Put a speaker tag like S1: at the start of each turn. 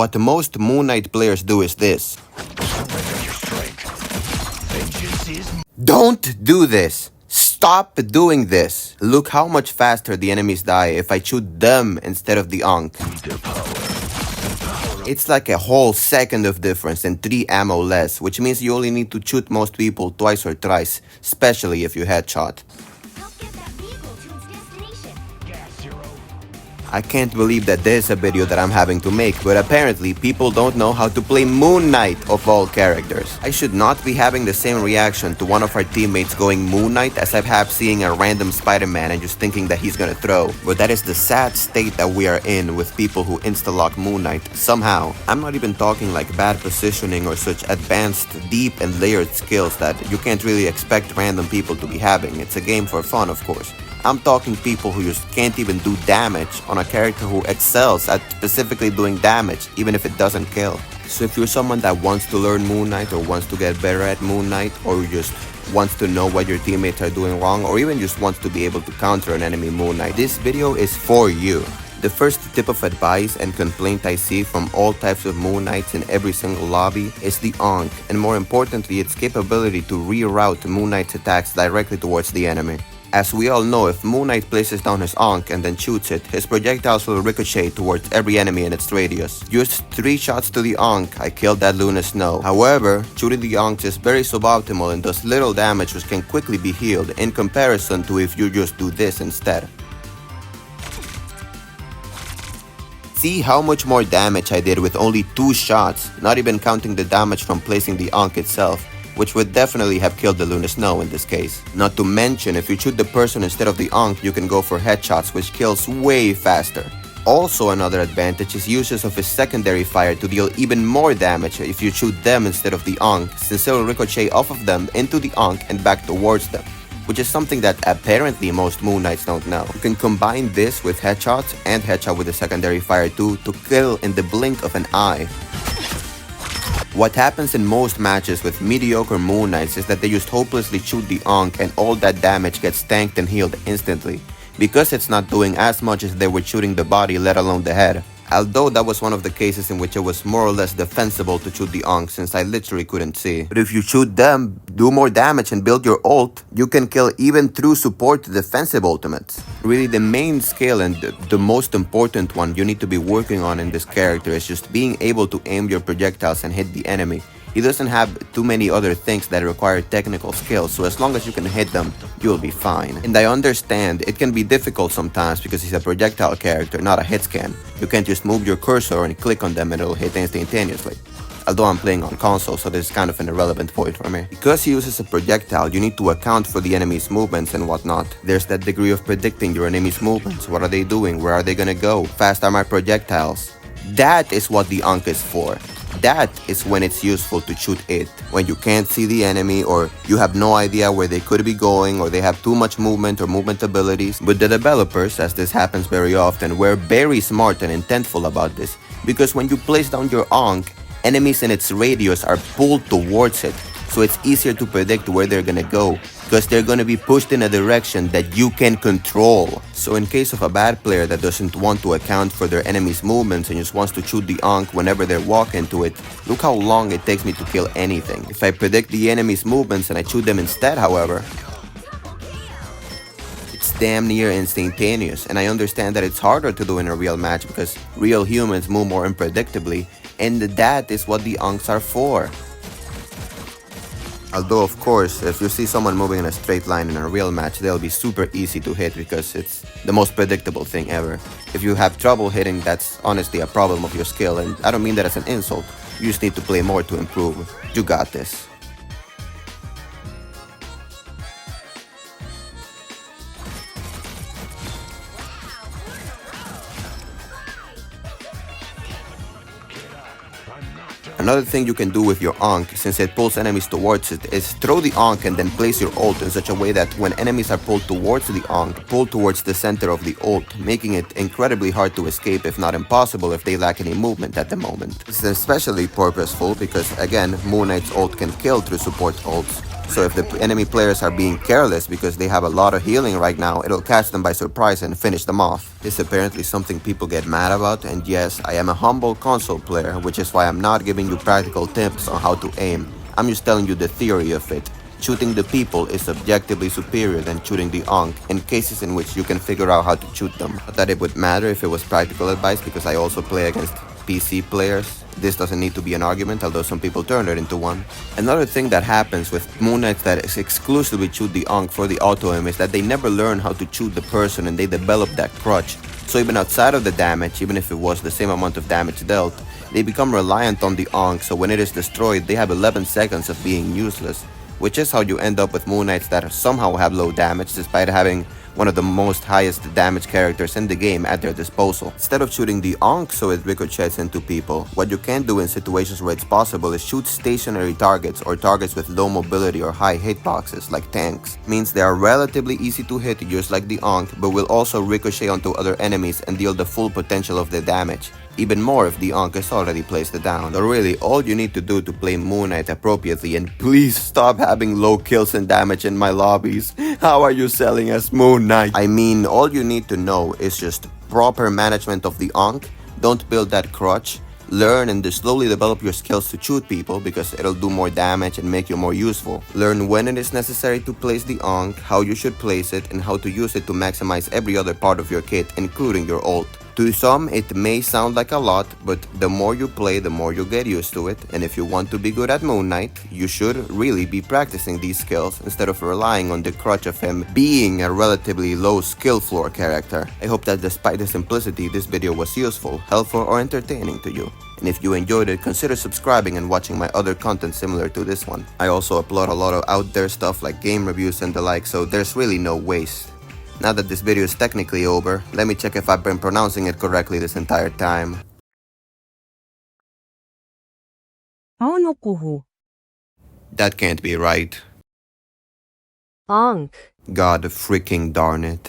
S1: What most Moon Knight players do is this. Don't do this! Stop doing this! Look how much faster the enemies die if I shoot them instead of the Ankh. It's like a whole second of difference and 3 ammo less, which means you only need to shoot most people twice or thrice, especially if you headshot. I can't believe that there's a video that I'm having to make, but apparently people don't know how to play Moon Knight of all characters. I should not be having the same reaction to one of our teammates going Moon Knight as I've had seeing a random Spider-Man and just thinking that he's gonna throw. But that is the sad state that we are in with people who insta-lock Moon Knight somehow. I'm not even talking like bad positioning or such advanced, deep and layered skills that you can't really expect random people to be having. It's a game for fun, of course. I'm talking people who just can't even do damage on a character who excels at specifically doing damage, even if it doesn't kill. So if you're someone that wants to learn Moon Knight or wants to get better at Moon Knight, or just wants to know what your teammates are doing wrong, or even just wants to be able to counter an enemy Moon Knight, this video is for you. The first tip of advice and complaint I see from all types of Moon Knights in every single lobby is the Ankh, and more importantly its capability to reroute Moon Knight's attacks directly towards the enemy. As we all know, if Moon Knight places down his Ankh and then shoots it, his projectiles will ricochet towards every enemy in its radius. Just 3 shots to the Ankh, I killed that Luna Snow. However, shooting the Ankhs is very suboptimal and does little damage which can quickly be healed in comparison to if you just do this instead. See how much more damage I did with only 2 shots, not even counting the damage from placing the Ankh itself, which would definitely have killed the Luna Snow in this case. Not to mention, if you shoot the person instead of the Ankh, you can go for headshots, which kills way faster. Also, another advantage is uses of his secondary fire to deal even more damage if you shoot them instead of the Ankh, since it will ricochet off of them into the Ankh and back towards them, which is something that apparently most Moon Knights don't know. You can combine this with headshots and headshot with the secondary fire too to kill in the blink of an eye. What happens in most matches with mediocre Moon Knights is that they just hopelessly shoot the Ankh and all that damage gets tanked and healed instantly, because it's not doing as much as they were shooting the body, let alone the head. Although that was one of the cases in which it was more or less defensible to shoot the Ankh since I literally couldn't see. But if you shoot them, do more damage and build your ult, you can kill even through support to defensive ultimates. Really, the main skill and the most important one you need to be working on in this character is just being able to aim your projectiles and hit the enemy. He doesn't have too many other things that require technical skills, so as long as you can hit them, you'll be fine. And I understand it can be difficult sometimes because he's a projectile character, not a hit scan. You can't just move your cursor and click on them and it'll hit instantaneously. Although I'm playing on console, so this is kind of an irrelevant point for me. Because he uses a projectile, you need to account for the enemy's movements and whatnot. There's that degree of predicting your enemy's movements. What are they doing? Where are they gonna go? Fast are my projectiles? That is what the Ankh is for. That is when it's useful to shoot it, when you can't see the enemy or you have no idea where they could be going or they have too much movement or movement abilities. But the developers, as this happens very often, were very smart and intentful about this, because when you place down your Ankh, enemies in its radius are pulled towards it, so it's easier to predict where they're gonna go, because they're gonna be pushed in a direction that you can control. So in case of a bad player that doesn't want to account for their enemy's movements and just wants to shoot the Ankh whenever they walk into it, look how long it takes me to kill anything. If I predict the enemy's movements and I shoot them instead, however, it's damn near instantaneous. And I understand that it's harder to do in a real match because real humans move more unpredictably, and that is what the Ankhs are for. Although, of course, if you see someone moving in a straight line in a real match, they'll be super easy to hit because it's the most predictable thing ever. If you have trouble hitting, that's honestly a problem of your skill, and I don't mean that as an insult. You just need to play more to improve. You got this. Another thing you can do with your Ankh, since it pulls enemies towards it, is throw the Ankh and then place your ult in such a way that when enemies are pulled towards the Ankh, pull towards the center of the ult, making it incredibly hard to escape, if not impossible, if they lack any movement at the moment. This is especially purposeful because, again, Moon Knight's ult can kill through support ults, So if the enemy players are being careless because they have a lot of healing right now, it'll catch them by surprise and finish them off. This is apparently something people get mad about, and yes, I am a humble console player, which is why I'm not giving you practical tips on how to aim. I'm just telling you the theory of it. Shooting the people is objectively superior than shooting the Ankh in cases in which you can figure out how to shoot them. Not that it would matter if it was practical advice, because I also play against PC players. This doesn't need to be an argument, although some people turn it into one. Another thing that happens with Moon Knights that exclusively shoot the Ankh for the auto aim is that they never learn how to shoot the person, and they develop that crutch. So even outside of the damage, even if it was the same amount of damage dealt, they become reliant on the Ankh, so when it is destroyed, they have 11 seconds of being useless, which is how you end up with Moon Knights that somehow have low damage despite having one of the most highest damage characters in the game at their disposal. Instead of shooting the Ankh so it ricochets into people, what you can do in situations where it's possible is shoot stationary targets or targets with low mobility or high hitboxes like tanks. Means they are relatively easy to hit just like the Ankh, but will also ricochet onto other enemies and deal the full potential of the damage. Even more if the Ankh is already placed down. So really, all you need to do to play Moon Knight appropriately, and please stop having low kills and damage in my lobbies. How are you selling as Moon Knight? I mean, all you need to know is just proper management of the Ankh. Don't build that crutch. Learn and slowly develop your skills to shoot people because it'll do more damage and make you more useful. Learn when it is necessary to place the Ankh, how you should place it, and how to use it to maximize every other part of your kit, including your ult. To some, it may sound like a lot, but the more you play, the more you get used to it, and if you want to be good at Moon Knight, you should really be practicing these skills instead of relying on the crutch of him being a relatively low skill floor character. I hope that despite the simplicity, this video was useful, helpful, or entertaining to you. And if you enjoyed it, consider subscribing and watching my other content similar to this one. I also upload a lot of out there stuff like game reviews and the like, so there's really no waste. Now that this video is technically over, let me check if I've been pronouncing it correctly this entire time. That can't be right.
S2: Ankh.
S1: God freaking darn it.